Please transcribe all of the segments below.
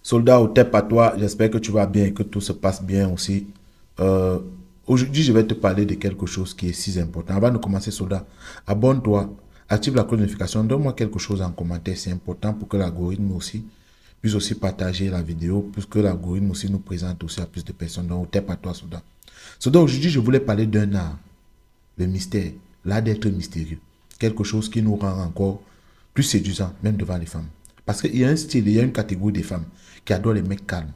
Soldat au tep à toi, j'espère que tu vas bien et que tout se passe bien aussi. Euh, Aujourd'hui, je vais te parler de quelque chose qui est si important. Avant de commencer, soldat, abonne-toi, active la cloche de notification, donne-moi quelque chose en commentaire. C'est important pour que l'algorithme aussi puisse aussi partager la vidéo, puisque l'algorithme aussi nous présente aussi à plus de personnes. Donc, au tep à toi, soldat. Soldat, aujourd'hui, je voulais parler d'un art, le mystère, l'art d'être mystérieux. Quelque chose qui nous rend encore plus séduisant, même devant les femmes. Parce qu'il y a un style, il y a une catégorie des femmes qui adorent les mecs calmes,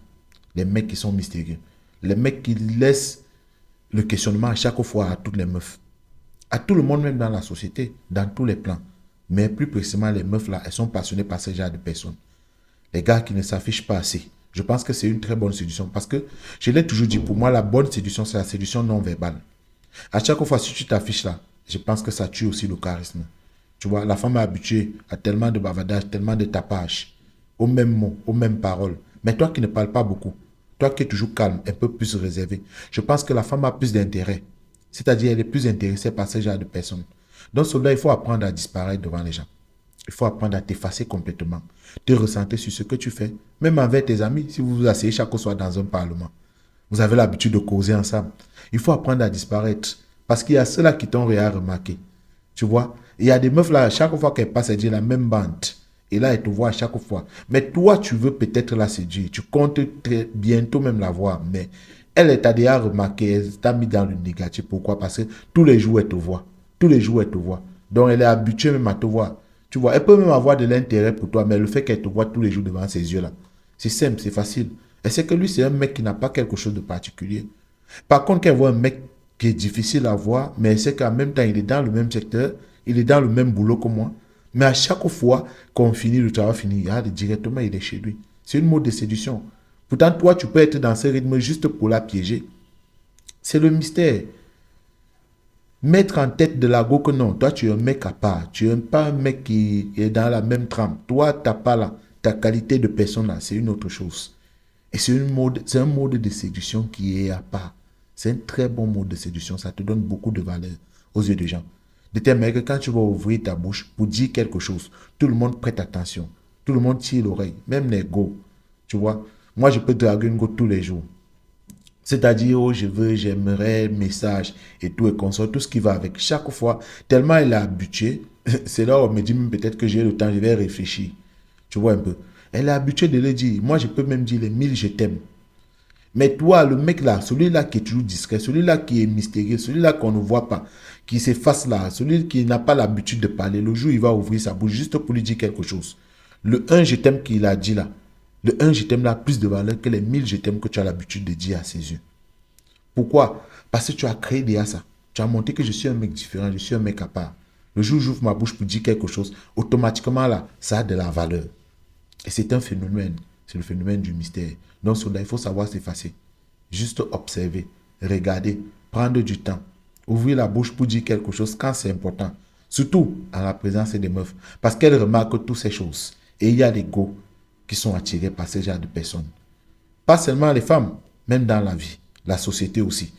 les mecs qui sont mystérieux, les mecs qui laissent le questionnement à chaque fois à toutes les meufs, à tout le monde, même dans la société, dans tous les plans. Mais plus précisément, les meufs là, elles sont passionnées par ce genre de personnes. Les gars qui ne s'affichent pas assez. Je pense que c'est une très bonne séduction parce que je l'ai toujours dit, pour moi, la bonne séduction, c'est la séduction non verbale. À chaque fois, si tu t'affiches là, je pense que ça tue aussi le charisme. Tu vois, la femme est habituée à tellement de bavardage, tellement de tapage, aux mêmes mots, aux mêmes paroles. Mais toi qui ne parles pas beaucoup, toi qui es toujours calme, un peu plus réservé, je pense que la femme a plus d'intérêt. C'est-à-dire, elle est plus intéressée par ce genre de personnes. Donc, cela, il faut apprendre à disparaître devant les gens. Il faut apprendre à t'effacer complètement, te recentrer sur ce que tu fais, même avec tes amis, si vous vous asseyez chaque fois dans un parlement. Vous avez l'habitude de causer ensemble. Il faut apprendre à disparaître. Parce qu'il y a ceux-là qui t'ont rien remarqué. Tu vois? Il y a des meufs là, à chaque fois qu'elles passent, elles disent la même bande. Et là, elles te voient à chaque fois. Mais toi, tu veux peut-être la séduire. Tu comptes très bientôt même la voir. Mais elle t'a déjà remarqué. Elle t'a mis dans le négatif. Pourquoi? Parce que tous les jours, elle te voit. Tous les jours, elle te voit. Donc, elle est habituée même à te voir. Tu vois? Elle peut même avoir de l'intérêt pour toi. Mais le fait qu'elle te voit tous les jours devant ses yeux là, c'est simple, c'est facile. Elle sait que lui, c'est un mec qui n'a pas quelque chose de particulier. Par contre, quand elle voit un mec qui est difficile à voir, mais elle sait qu'en même temps, il est dans le même secteur, il est dans le même boulot que moi. Mais à chaque fois qu'on finit le travail fini, directement, il est chez lui. C'est une mode de séduction. Pourtant, toi, tu peux être dans ce rythme juste pour la piéger. C'est le mystère. Mettre en tête de la go que non, toi, tu es un mec à part. Tu n'es pas un mec qui est dans la même trempe. Toi, tu n'as pas là. Ta qualité de personne là, c'est une autre chose. Et c'est un mode de séduction qui est à part. C'est un très bon mode de séduction. Ça te donne beaucoup de valeur aux yeux des gens. De tel que quand tu vas ouvrir ta bouche pour dire quelque chose, tout le monde prête attention. Tout le monde tire l'oreille. Même les go. Tu vois. Moi, je peux draguer une go tous les jours. C'est-à-dire, oh, je veux, j'aimerais, message et tout, et consort, tout ce qui va avec. Chaque fois, tellement elle est habituée, c'est là où on me dit peut-être que j'ai le temps, je vais réfléchir. Tu vois un peu. Elle est habituée de le dire. Moi, je peux même dire les 1000 je t'aime. Mais toi, le mec là, celui-là qui est toujours discret, celui-là qui est mystérieux, celui-là qu'on ne voit pas, qui s'efface là, celui qui n'a pas l'habitude de parler, le jour où il va ouvrir sa bouche juste pour lui dire quelque chose. Le un je t'aime qu'il a dit là, le un je t'aime là a plus de valeur que les 1000 je t'aime que tu as l'habitude de dire à ses yeux. Pourquoi? Parce que tu as créé déjà ça. Tu as montré que je suis un mec différent, je suis un mec à part. Le jour où j'ouvre ma bouche pour dire quelque chose, automatiquement là, ça a de la valeur. Et c'est un phénomène. C'est le phénomène du mystère. Donc, il faut savoir s'effacer. Juste observer, regarder, prendre du temps. Ouvrir la bouche pour dire quelque chose quand c'est important. Surtout en la présence des meufs. Parce qu'elles remarquent toutes ces choses. Et il y a des go qui sont attirés par ce genre de personnes. Pas seulement les femmes, même dans la vie, la société aussi.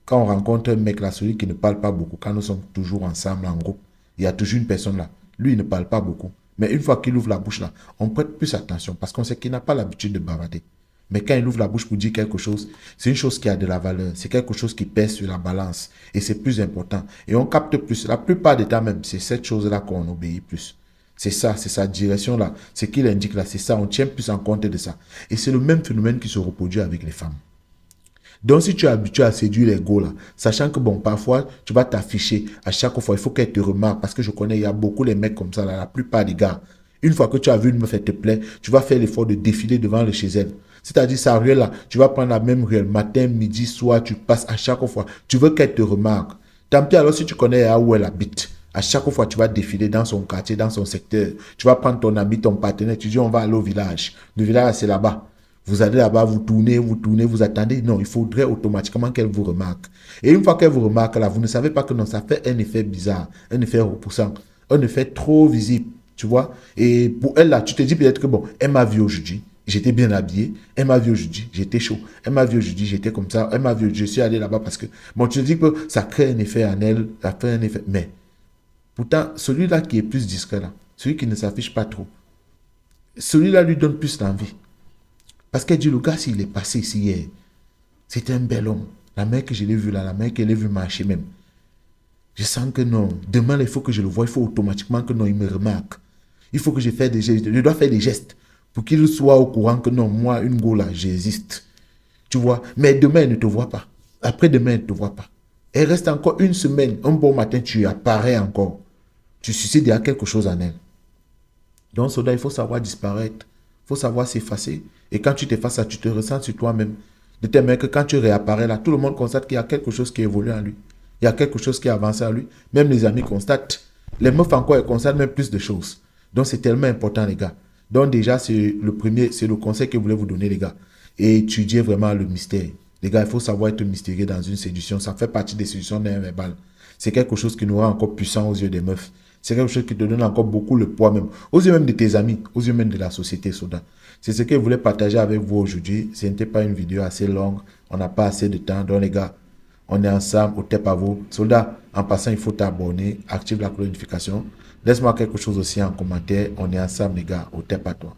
Quand on rencontre un mec là, celui qui ne parle pas beaucoup, quand nous sommes toujours ensemble en groupe, il y a toujours une personne là. Lui, il ne parle pas beaucoup. Mais une fois qu'il ouvre la bouche là, on prête plus attention parce qu'on sait qu'il n'a pas l'habitude de bavarder. Mais quand il ouvre la bouche pour dire quelque chose, c'est une chose qui a de la valeur. C'est quelque chose qui pèse sur la balance. Et c'est plus important. Et on capte plus. La plupart des temps même, c'est cette chose-là qu'on obéit plus. C'est sa direction-là. Ce qu'il indique là, c'est ça. On tient plus en compte de ça. Et c'est le même phénomène qui se reproduit avec les femmes. Donc, si tu es habitué à séduire les go là, sachant que bon, parfois, tu vas t'afficher à chaque fois, il faut qu'elle te remarque, parce que je connais, il y a beaucoup les mecs comme ça, là, la plupart des gars. Une fois que tu as vu une meuf, elle te plaît, tu vas faire l'effort de défiler devant le chez elle. C'est-à-dire, sa ruelle là, tu vas prendre la même ruelle, matin, midi, soir, tu passes à chaque fois. Tu veux qu'elle te remarque. Tant pis alors si tu connais où elle habite. À chaque fois, tu vas défiler dans son quartier, dans son secteur. Tu vas prendre ton ami, ton partenaire, tu dis on va aller au village. Le village, c'est là-bas. Vous allez là-bas, vous tournez, vous attendez. Non, il faudrait automatiquement qu'elle vous remarque. Et une fois qu'elle vous remarque, là, vous ne savez pas que non, ça fait un effet bizarre, un effet repoussant, un effet trop visible, tu vois. Et pour elle, là, tu te dis peut-être que bon, elle m'a vu aujourd'hui, j'étais bien habillé. Elle m'a vu aujourd'hui, j'étais chaud. Elle m'a vu aujourd'hui, j'étais comme ça. Elle m'a vu, je suis allé là-bas parce que, bon, tu te dis que ça crée un effet en elle, ça fait un effet. Mais, pourtant, celui-là qui est plus discret, là, celui qui ne s'affiche pas trop, celui-là lui donne plus d'envie. Parce qu'elle dit, le gars, s'il est passé ici hier, c'était un bel homme. La mère que je l'ai vu là, la mère qu'elle a vu marcher même. Je sens que non. Demain, il faut que je le voie. Il faut automatiquement que non, il me remarque. Il faut que je fasse des gestes. Je dois faire des gestes pour qu'il soit au courant que non, moi, une go là, j'existe. Tu vois. Mais demain, elle ne te voit pas. Après-demain, elle ne te voit pas. Elle reste encore une semaine. Un bon matin, tu apparais encore. Tu suscites déjà quelque chose en elle. Donc, cela, il faut savoir disparaître. Il faut savoir s'effacer. Et quand tu t'effaces, ça, tu te ressens sur toi-même. De telle manière que quand tu réapparais là, tout le monde constate qu'il y a quelque chose qui évolue en lui. Il y a quelque chose qui a avancé en lui. Même les amis constatent. Les meufs encore, elles constatent même plus de choses. Donc, c'est tellement important, les gars. Donc, déjà, c'est le premier, c'est le conseil que je voulais vous donner, les gars. Et étudier vraiment le mystère. Les gars, il faut savoir être mystérieux dans une séduction. Ça fait partie des séductions verbales. C'est quelque chose qui nous rend encore puissant aux yeux des meufs. C'est quelque chose qui te donne encore beaucoup le poids même. Aux yeux même de tes amis, aux yeux même de la société Soda. C'est ce que je voulais partager avec vous aujourd'hui. Ce n'était pas une vidéo assez longue. On n'a pas assez de temps. Donc les gars, on est ensemble, au TEP à vous. Soldat, en passant, il faut t'abonner, active la cloche de notification. Laisse-moi quelque chose aussi en commentaire. On est ensemble les gars, au TEP à toi.